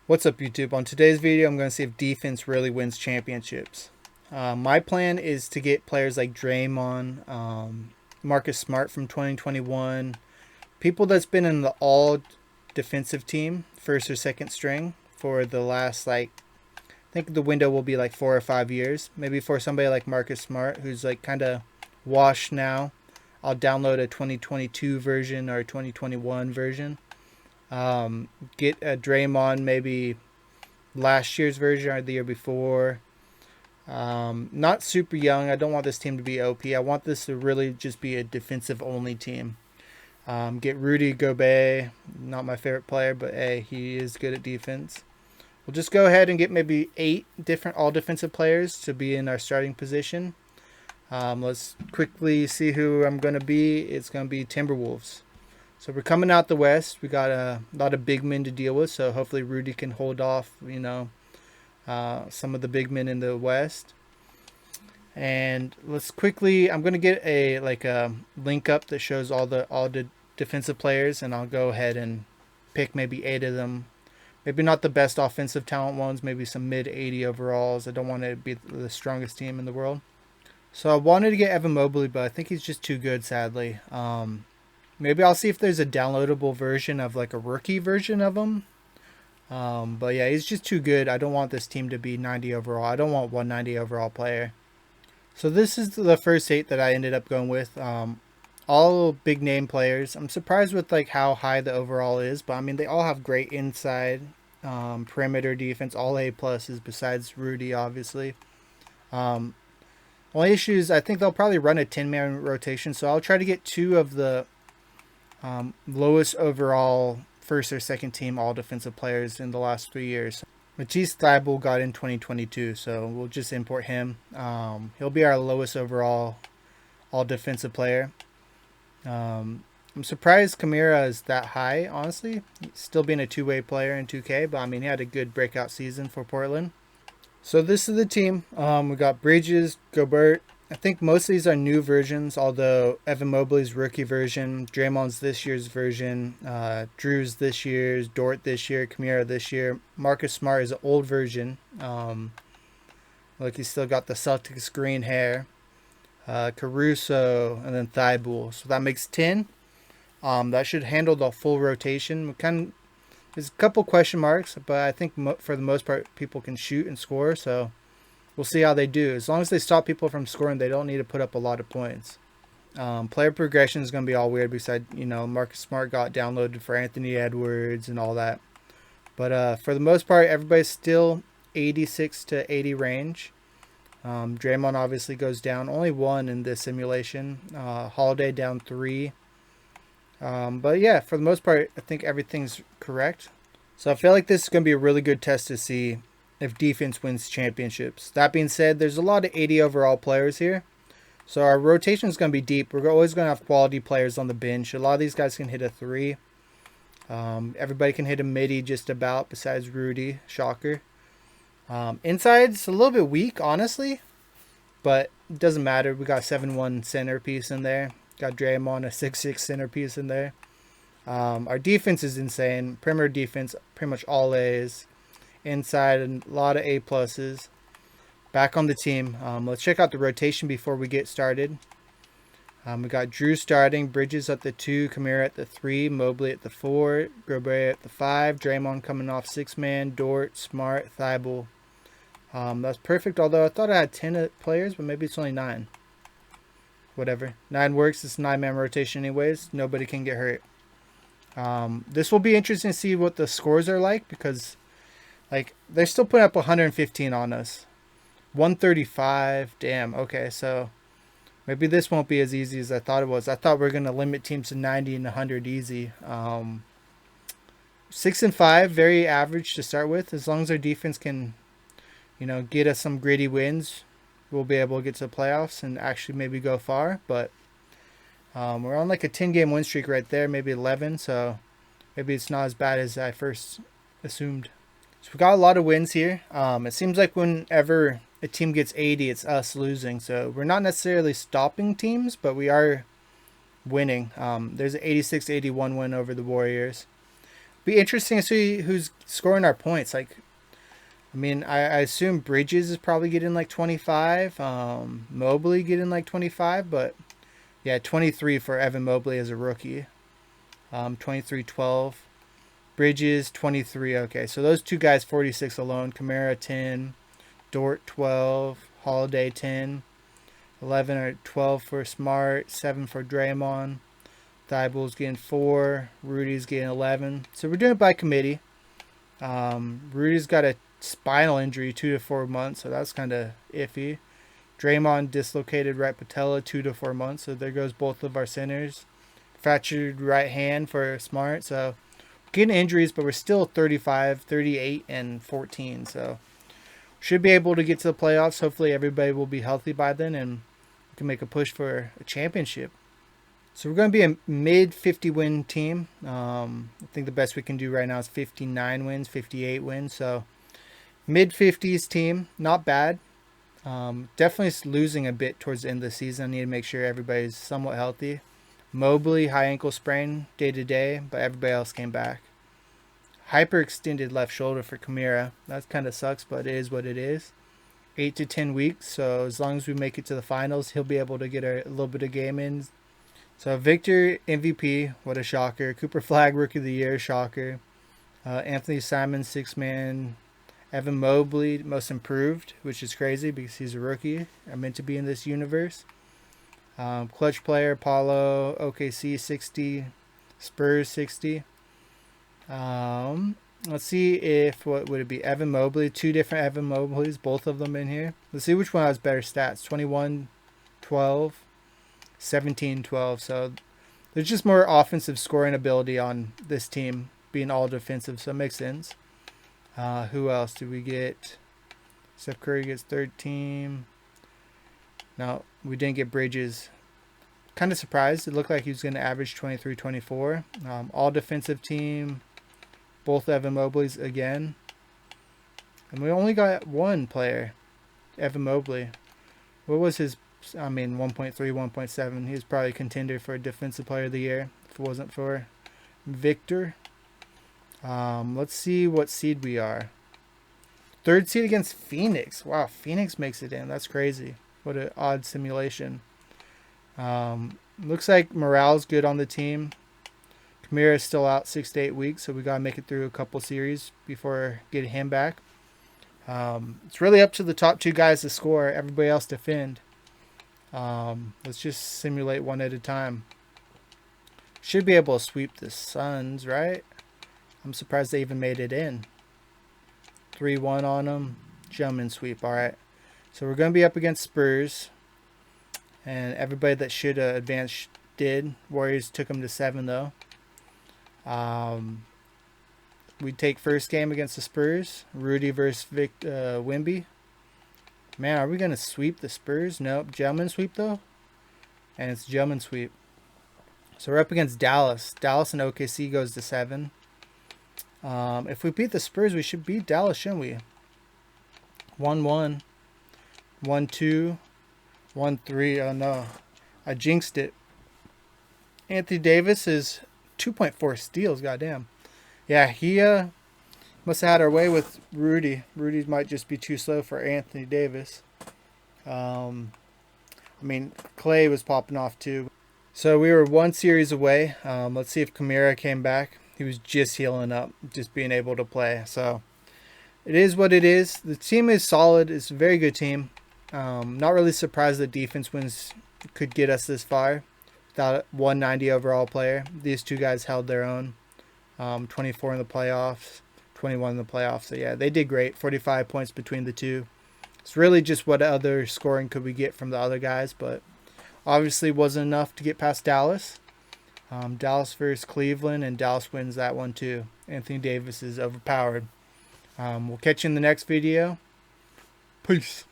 What's up, YouTube? On today's video, I'm going to see if defense really wins championships. My plan is to get players like Draymond, Marcus Smart from 2021, people that's been in the all defensive team, first or second string, for the last, I think the window will be like 4 or 5 years. Maybe for somebody like Marcus Smart, who's like kind of washed now, I'll download a 2022 version or a 2021 version. Get a Draymond maybe last year's version or the year before. Not super young. I don't want this team to be OP. I want this to really just be a defensive only team. Get Rudy Gobert, not my favorite player, but hey, he is good at defense. We'll just go ahead and get maybe 8 different all defensive players to be in our starting position. Let's quickly see who I'm going to be. It's going to be Timberwolves. So we're coming out the West. We got a lot of big men to deal with, so hopefully Rudy can hold off, some of the big men in the West. And let's quickly, I'm going to get a link up that shows all the defensive players, and I'll go ahead and pick maybe 8 of them. Maybe not the best offensive talent ones, maybe some mid 80 overalls. I don't want it to be the strongest team in the world. So I wanted to get Evan Mobley, but I think he's just too good, sadly. Maybe I'll see if there's a downloadable version of like a rookie version of him. But yeah, he's just too good. I don't want this team to be 90 overall. I don't want 190 overall player. So this is the first 8 that I ended up going with. All big name players. I'm surprised with like how high the overall is, but I mean they all have great inside, perimeter defense, all A pluses besides Rudy, obviously. Only issue is I think they'll probably run a 10-man rotation, so I'll try to get 2 of the lowest overall first or second team all defensive players in the last 3 years. Matisse Thybulle got in 2022, so we'll just import him. He'll be our lowest overall all defensive player. I'm surprised Kamira is that high, honestly. He's still being a two-way player in 2K, but I mean he had a good breakout season for Portland. So this is the team. We got Bridges, Gobert. I think most of these are new versions, although Evan Mobley's rookie version, Draymond's this year's version, Drew's this year's, Dort this year, Kamira this year. Marcus Smart is an old version. Look, he's still got the Celtics green hair. Caruso, and then Thybulle. So that makes 10. That should handle the full rotation. There's a couple question marks, but I think for the most part, people can shoot and score, so we'll see how they do. As long as they stop people from scoring, they don't need to put up a lot of points. Player progression is going to be all weird. Besides, Marcus Smart got downloaded for Anthony Edwards and all that. But for the most part, everybody's still 86 to 80 range. Draymond obviously goes down. Only 1 in this simulation. Holiday down 3. But yeah, for the most part, I think everything's correct. So I feel like this is going to be a really good test to see if defense wins championships. That being said, there's a lot of 80 overall players here. So our rotation is going to be deep. We're always going to have quality players on the bench. A lot of these guys can hit a 3. Everybody can hit a midi just about, besides Rudy. Shocker. Inside's a little bit weak, honestly. But it doesn't matter. We got 7-1 centerpiece in there. Got Draymond, a 6'6 centerpiece in there. Our defense is insane. Perimeter defense, pretty much all A's. Inside, a lot of A pluses. Back on the team. Let's check out the rotation before we get started. We got Drew starting, Bridges at the 2, Kamira at the 3, Mobley at the 4, Gobert at the 5, Draymond coming off 6-man, Dort, Smart, Thybulle. That's perfect, although I thought I had 10 players, but maybe it's only 9. Whatever. 9 works. It's 9-man rotation anyways. Nobody can get hurt. This will be interesting to see what the scores are like, because they're still putting up 115 on us. 135. Damn. Okay, so maybe this won't be as easy as I thought it was. I thought we were going to limit teams to 90 and 100 easy. 6 and 5, very average to start with. As long as our defense can, get us some gritty wins, we'll be able to get to the playoffs and actually maybe go far. But we're on like a 10-game win streak right there, maybe 11. So maybe it's not as bad as I first assumed. So we got a lot of wins here. It seems like whenever a team gets 80, it's us losing. So we're not necessarily stopping teams, but we are winning. There's an 86-81 win over the Warriors. Be interesting to see who's scoring our points. Like, I mean, I assume Bridges is probably getting like 25. Mobley getting like 25, but yeah, 23 for Evan Mobley as a rookie. 23-12. Bridges 23. Okay, so those two guys 46 alone. Kamara 10, Dort 12, Holiday 10, 11 or 12 for Smart, 7 for Draymond. Thibul's getting 4, Rudy's getting 11. So we're doing it by committee. Rudy's got a spinal injury, 2 to 4 months, so that's kind of iffy. Draymond dislocated right patella, 2 to 4 months, so there goes both of our centers. Fractured right hand for Smart, so getting injuries, but we're still 35, 38, and 14, so should be able to get to the playoffs. Hopefully everybody will be healthy by then, and we can make a push for a championship. So we're going to be a mid 50 win team. I think the best we can do right now is 59 wins, 58 wins. So mid 50s team, not bad. Definitely losing a bit towards the end of the season. I need to make sure everybody's somewhat healthy. Mobley, high ankle sprain day to day, but everybody else came back. Hyperextended left shoulder for Kamara. That kind of sucks, but it is what it is. 8 to 10 weeks. So as long as we make it to the finals, he'll be able to get a little bit of game in. So Victor, MVP, what a shocker. Cooper Flag, Rookie of the Year, shocker. Anthony Simon, 6-man. Evan Mobley, most improved, which is crazy because he's a rookie. I'm meant to be in this universe. Clutch player, Paulo, OKC, 60. Spurs, 60. Let's see if, what would it be? Evan Mobley, 2 different Evan Mobleys, both of them in here. Let's see which one has better stats. 21-12. 17-12. So there's just more offensive scoring ability on this team, being all defensive, so it makes sense. Who else do we get? Steph Curry gets 13. No, we didn't get Bridges. Kind of surprised. It looked like he was going to average 23-24. All defensive team. Both Evan Mobleys again. And we only got one player, Evan Mobley. What was his 1.3, 1.7. He was probably a contender for Defensive Player of the Year if it wasn't for Victor. Let's see what seed we are. 3rd seed against Phoenix. Wow, Phoenix makes it in. That's crazy. What an odd simulation. Looks like morale's good on the team. Kamara is still out 6 to 8 weeks, so we got to make it through a couple series before getting him back. It's really up to the top 2 guys to score. Everybody else defend. Let's just simulate one at a time. Should be able to sweep the Suns, right? I'm surprised they even made it in. 3-1 on them. Gentleman sweep, alright. So we're going to be up against Spurs. And everybody that should advance did. Warriors took them to 7, though. We take first game against the Spurs. Rudy versus Wimby. Man, are we going to sweep the Spurs? Nope. Gentleman sweep, though. And it's gentleman sweep. So we're up against Dallas. Dallas and OKC goes to 7. If we beat the Spurs, we should beat Dallas, shouldn't we? 1-1. 1-2. 1-3. Oh, no. I jinxed it. Anthony Davis is 2.4 steals. Goddamn. Yeah, he must have had our way with Rudy. Rudy might just be too slow for Anthony Davis. Clay was popping off too. So we were 1 series away. Let's see if Kamara came back. He was just healing up, just being able to play. So it is what it is. The team is solid. It's a very good team. Not really surprised that defense wins could get us this far. Without a 190 overall player. These 2 guys held their own. 24 in the playoffs, 21 in the playoffs. So yeah, they did great. 45 points between the 2. It's really just what other scoring could we get from the other guys, but obviously wasn't enough to get past Dallas. Dallas versus Cleveland, and Dallas wins that one too. Anthony Davis is overpowered. We'll catch you in the next video. Peace.